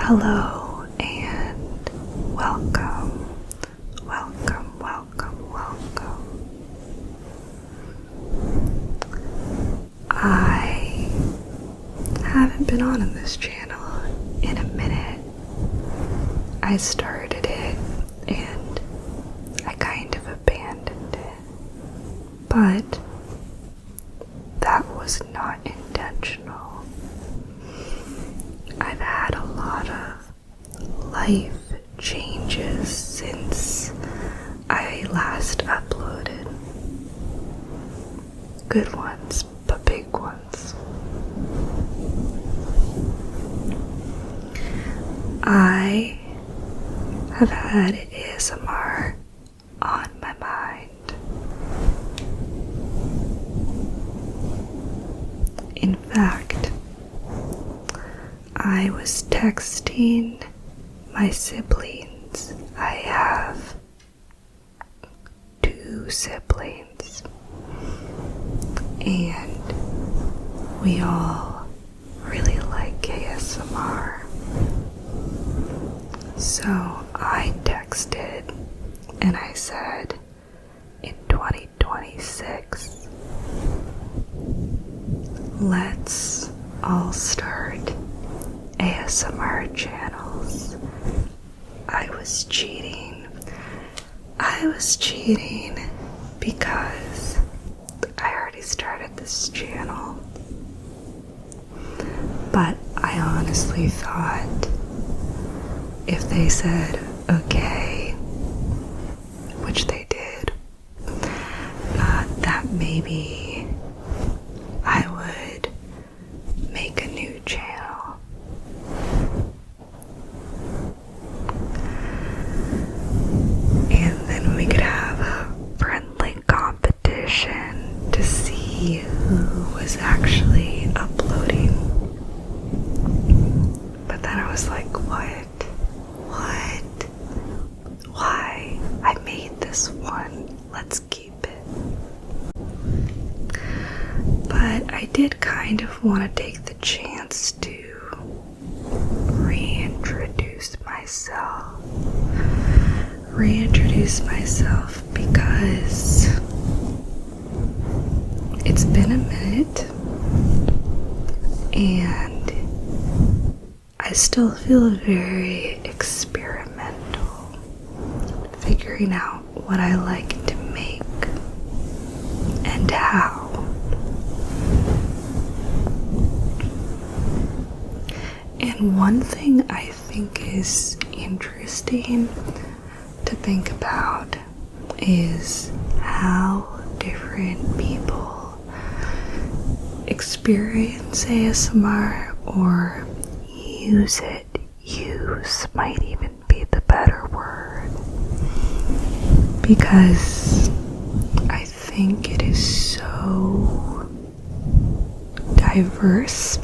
Hello and welcome, welcome, welcome, welcome. I haven't been on this channel in a minute. I started it and I kind of abandoned it, but that was not intentional. I've had a lot of life changes since I last uploaded. Good ones, but big ones. I have had ASMR on my mind. In fact, I was texting my siblings. I have 2 siblings, and we all really like ASMR. So I texted and I said, in 2026, let's all start ASMR channels. I was cheating because I already started this channel. But I honestly thought if they said okay, which they did, that maybe I would make a new channel. And then we could have a friendly competition to see who was actually uploading. But then I was like, what? Why? I made this one. Let's keep it. But I did kind of want to take the chance to reintroduce myself. Because it's been a minute and I still feel very experimental, figuring out what I like to make and how. And one thing I think is interesting to think about is how different people experience ASMR or use it. Use might even be the better word, because I think it is so diverse.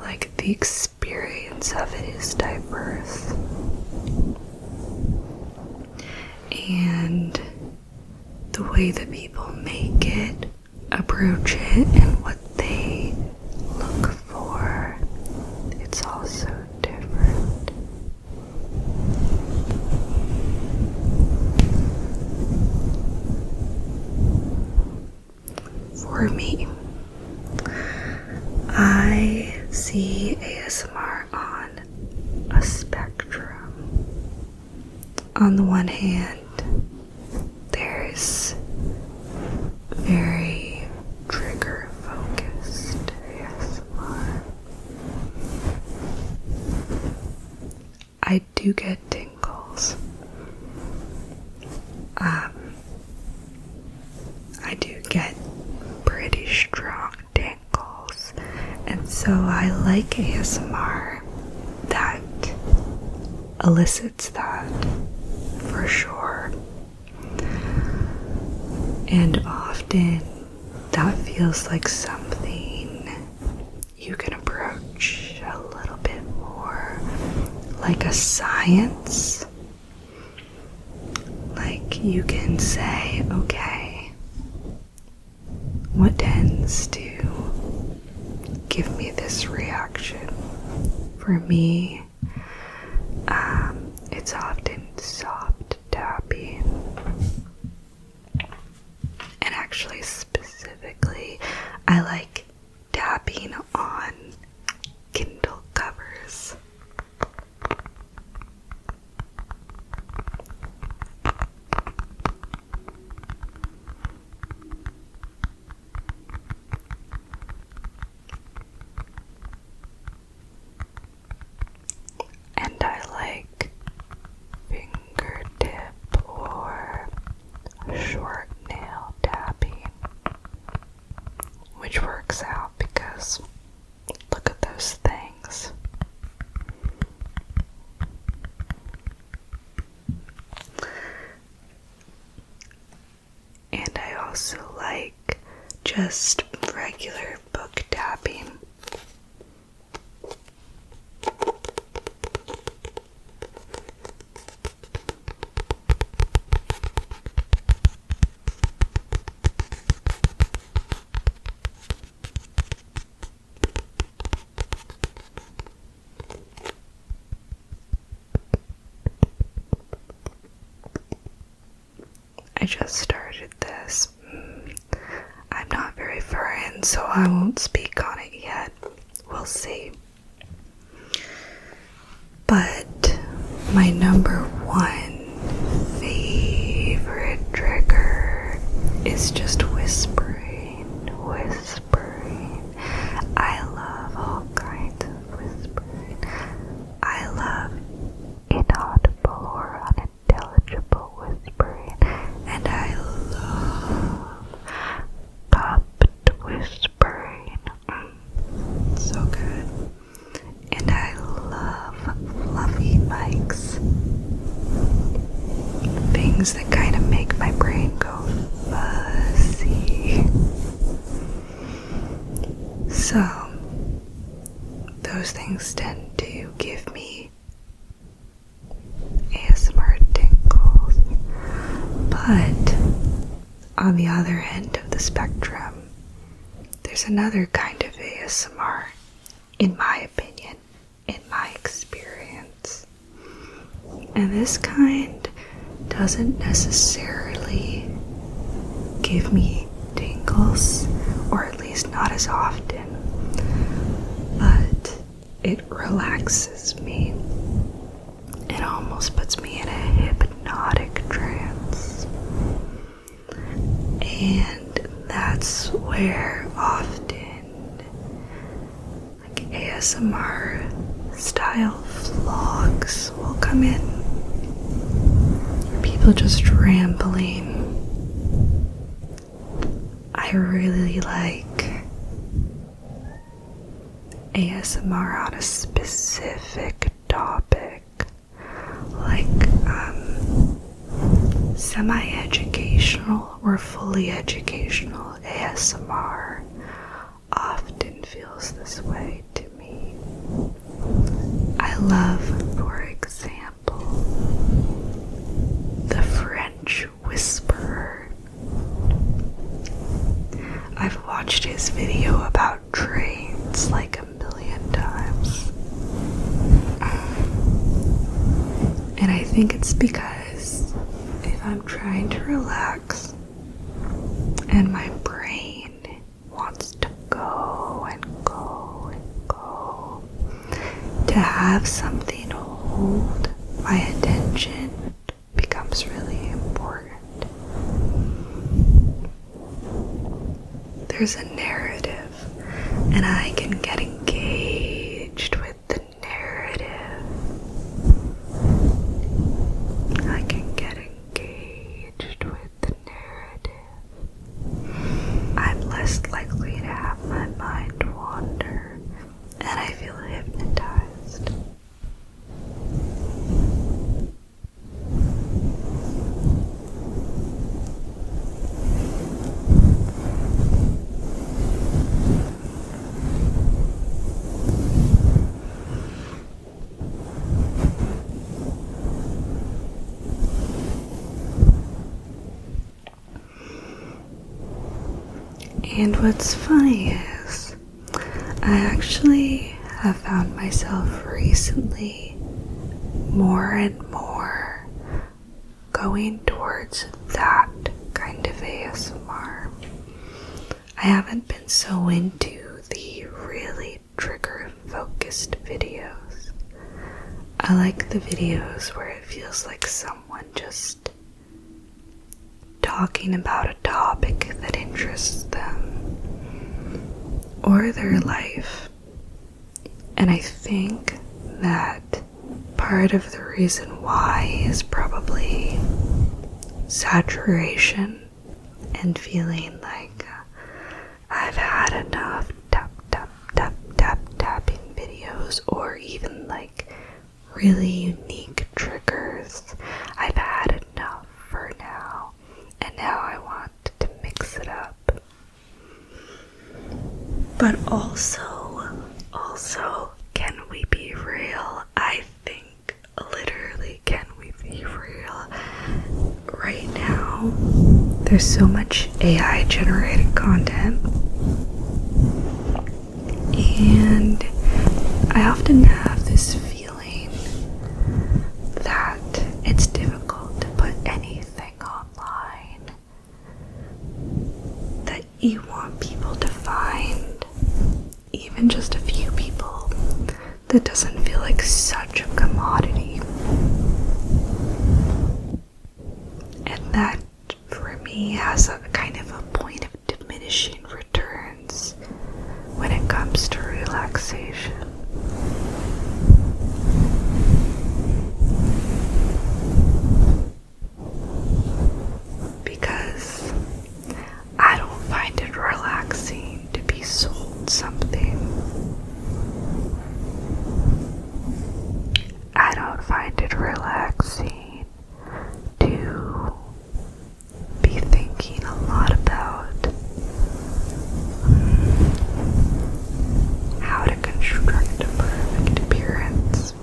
Like, the experience of it is diverse. And the way that people make it, approach it, and what they look for, it's also different. For me, I see ASMR on a spectrum. On the one hand, there's very trigger focused ASMR. I do get tingles. I do get pretty strong tingles, and so I like ASMR that elicits that, for sure. And often that feels like something you can approach a little bit more like a science. Like, you can say, okay, what tends to give me this reaction For me, it's often soft tapping. And actually, specifically, I like tapping on Kindle covers. And I like fingertip or short nail tapping, which works out because look at those things. And I also like just regular book tapping. I just started this. I'm not very far in, so I won't speak on it yet. We'll see. But my number one favorite trigger is just whispering. I love all kinds of whispering. I love inaudible or unintelligible whispering, and I love cupped whispering. So good. And I love fluffy mics. Things that kind of make my brain go fuzzy. So, those things tend to give me ASMR tingles. But on the other end of the spectrum, there's another kind of ASMR, in my opinion, in my experience. And this kind doesn't necessarily give me tingles, or at least not as often, but it relaxes me. It almost puts me in a hypnotic trance. And that's where often like ASMR style vlogs will come in. People just rambling. I really like ASMR on a specific topic, like semi-educational or fully educational ASMR often feels this way to me. I love, for example, the French Whisperer. I've watched his video about trains like a million times. And I think it's because if I'm trying to relax and my brain wants to go and go and go, to have something hold my attention becomes really important. There's a narrative, and I can get engaged with the narrative. I can get engaged with the narrative. I'm less likely to have my mind wander, and I feel hypnotized. And what's funny is, I actually have found myself recently more and more going towards that kind of ASMR. I haven't been so into the really trigger-focused videos. I like the videos where it feels like someone just talking about a topic that interests them or their life. And I think that part of the reason why is probably saturation and feeling like I've had enough tapping videos, or even like really unique triggers. I've had enough for now, and now I want to mix it up. But also, can we be real? I think literally, can we be real? Right now, there's so much AI generated content, and I often have this feeling that it's difficult to put anything online that you want people to find, even just a few people, that doesn't feel like such a commodity. And that, for me, has a kind of a point of diminishing returns when it comes to relaxation. Because I don't find it relaxing to be sold something. I don't find it relaxing to be thinking a lot about how to construct a perfect appearance.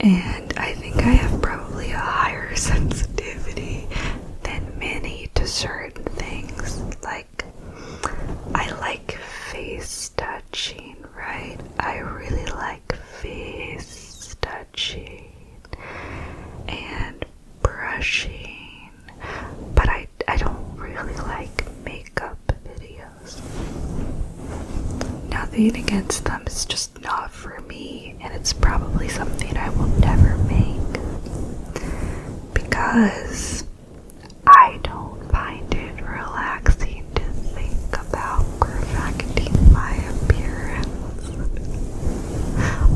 And I think I have probably a higher sensitivity than many to certain things. Like, I like face touching, right? I really like face touching and brushing, but I don't really like makeup videos. Nothing against them, it's just not for me, and it's probably something I will never make because I don't find it relaxing to think about perfecting my appearance.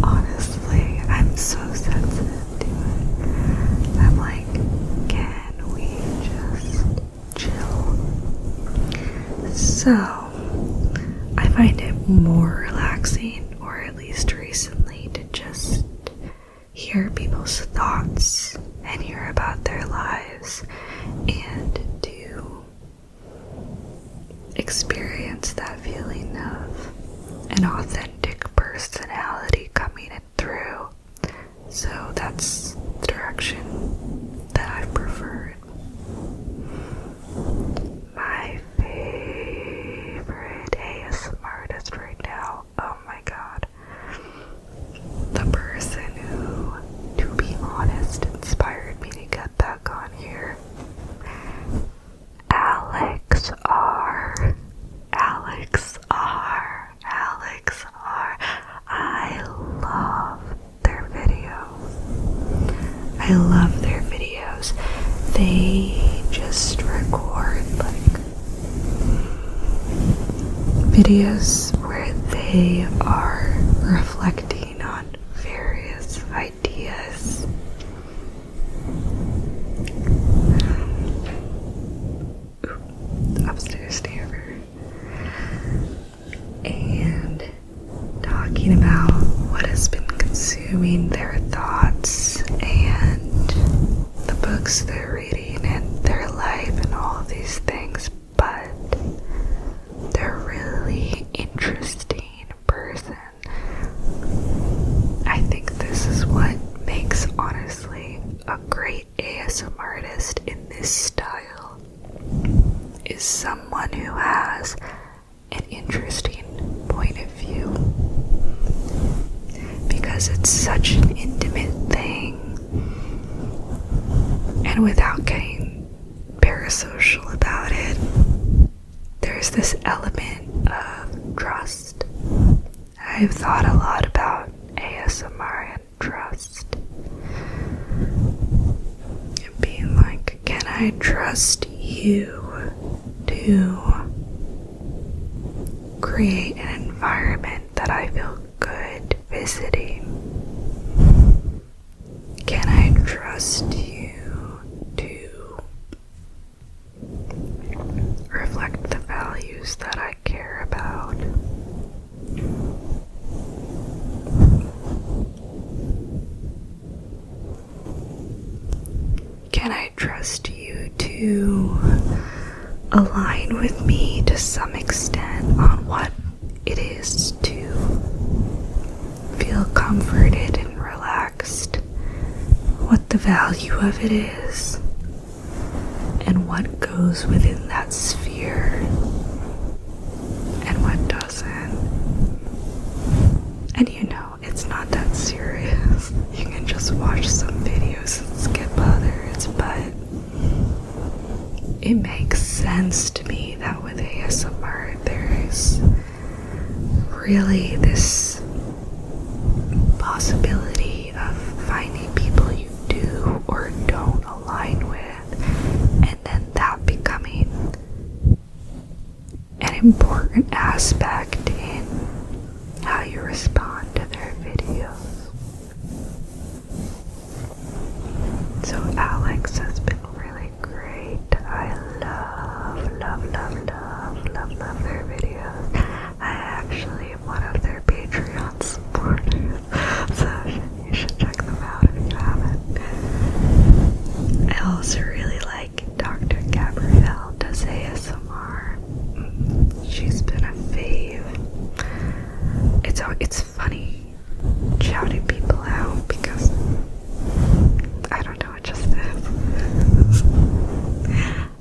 Honestly, I'm so sensitive to it. I'm like, can we just chill? So, I find it more relaxing, or at least recently, to just hear people's thoughts and hear about their lives and to experience that feeling of an authentic personality coming through. So that's the direction that I've preferred. My favorite ASMR artist right now, oh my god, the person who, to be honest, inspired me to get back on here, Alex R. I love their videos. They just record like videos where they are reflecting on various ideas. Upstairs neighbor. And talking about what has been consuming their thoughts and the books they're reading and their life and all of these things, but they're really interesting person. I've thought a lot about ASMR and trust. And being like, can I trust you to create an environment that I feel good visiting? Can I trust you to reflect the values that I care about? Can I trust you to align with me to some extent on what it is to feel comforted and relaxed, what the value of it is, and what goes within that sphere and what doesn't? And you know, it's not that serious. You can just watch some videos and skip others, but it makes sense to me that with ASMR there is really this possibility of finding people you do or don't align with, and then that becoming an important aspect in how you respond to their videos. So Alex has been really great. I love their videos. I actually am one of their Patreon supporters, so you should check them out if you haven't. I also really like Dr. Gabrielle does ASMR. She's been a fave. It's funny shouting people out because I don't know, it just is.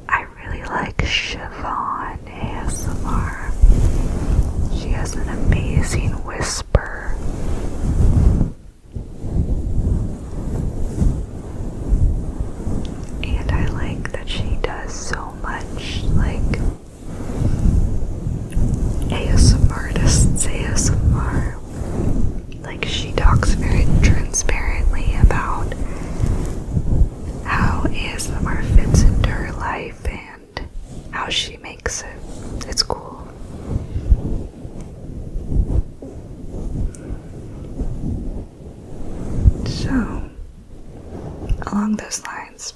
I really like Siobhan ASMR. She has an amazing whisper. And I like that she does so much like ASMR. Like, she talks very transparently about how ASMR fits into her life and how she makes it. It's cool. So, along those lines,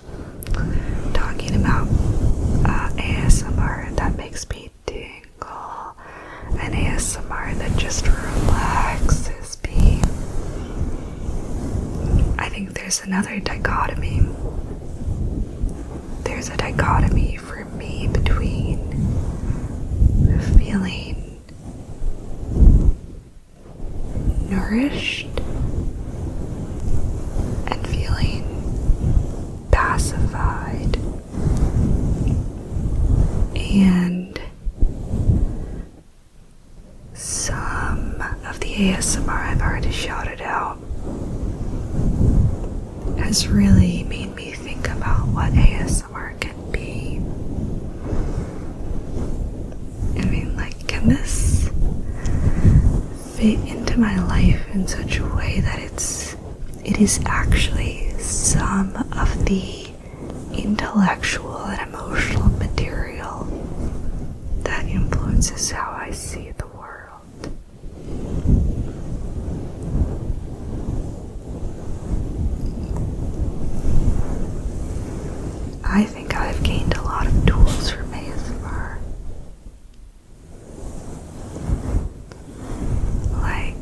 talking about ASMR that makes me tingle, and ASMR that just relaxes me, I think there's another dichotomy. There's a dichotomy for me between feeling nourished and feeling pacified. And some of the ASMR I've already shouted out has really made me think about what ASMR can be. I mean, like, can this fit into my life in such a way that it is actually some of the intellectual and emotional material that influences how I see the world. I think I've gained a lot of tools from ASMR. Like,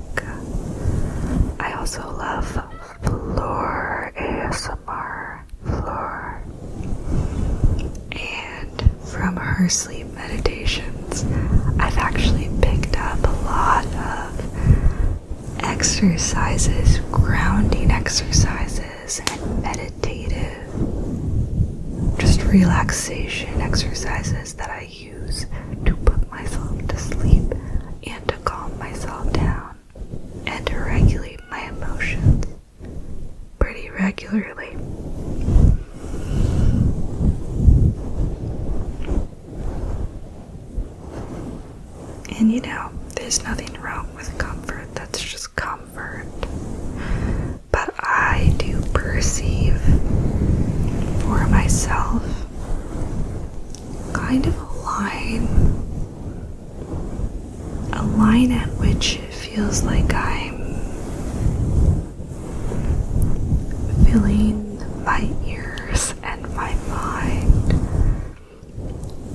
I also love floor ASMR. Floor. And from her sleep meditations, I've actually picked up a lot of exercises, grounding exercises, and meditative, just relaxation exercises that I use to put myself to sleep and to calm myself down and to regulate my emotions pretty regularly. And you know, there's nothing wrong with comfort. perceive for myself kind of a line at which it feels like I'm filling my ears and my mind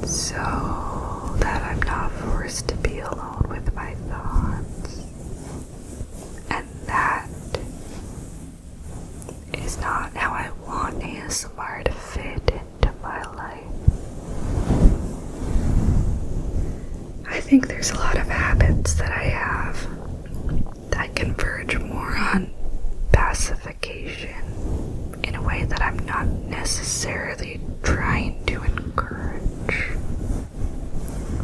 so that I'm not forced to be alone with my thoughts. And that is not how I want ASMR to fit into my life. I think there's a lot of habits that I have that converge more on pacification in a way that I'm not necessarily trying to encourage.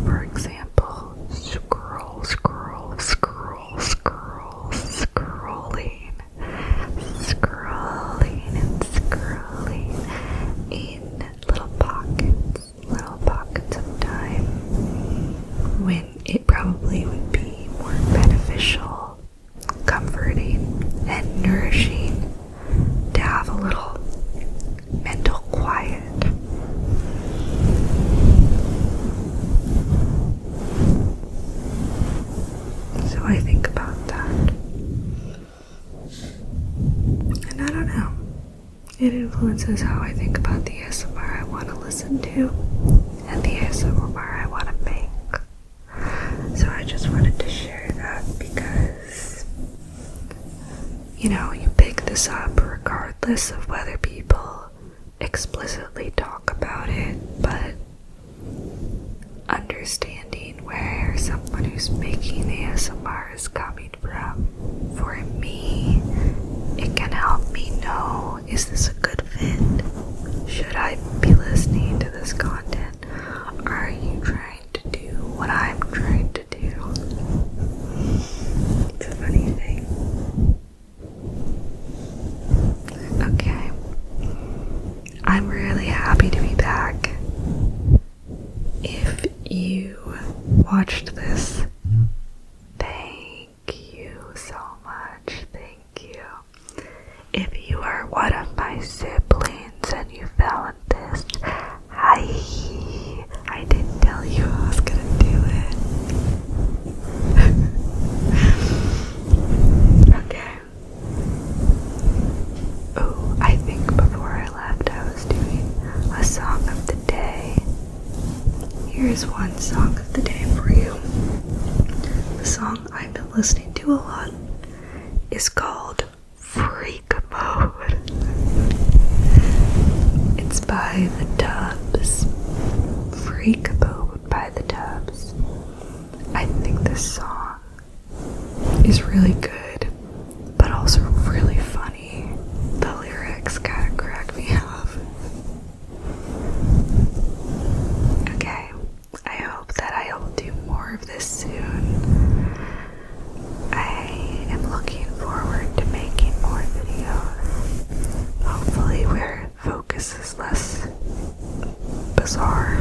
For example, scrolling in little pockets of time when it probably would be more beneficial, comforting, and nourishing to have a little mental quiet. So I think about that. And I don't know. It influences how I think about the ASMR I want to listen to and the ASMR I want to make. So I just wanted to share that because, you pick this up regardless of whether people explicitly talk about it, but understanding where someone who's making ASMR is coming from, for me, it can help me know, is this a good fit? Should I be listening to this content? Are you trying to do what I'm trying to do? It's a funny thing. Okay. I'm really happy to be back. If you watched this, thank you so much. Thank you. If you are one of my siblings and you found this, hi. I didn't tell you I was gonna do it. Okay. Oh, I think before I left I was doing a song of the day. Here's one song of the day for you. The song I've been listening to a lot is called Freak Mode. It's by the Dubs. Freak Mode by the Dubs. I think this song is really good, but also really funny. The lyrics kind of crack me up. Okay, I hope that I'll do more of this soon. I am looking forward to making more videos. Hopefully where focus is less bizarre.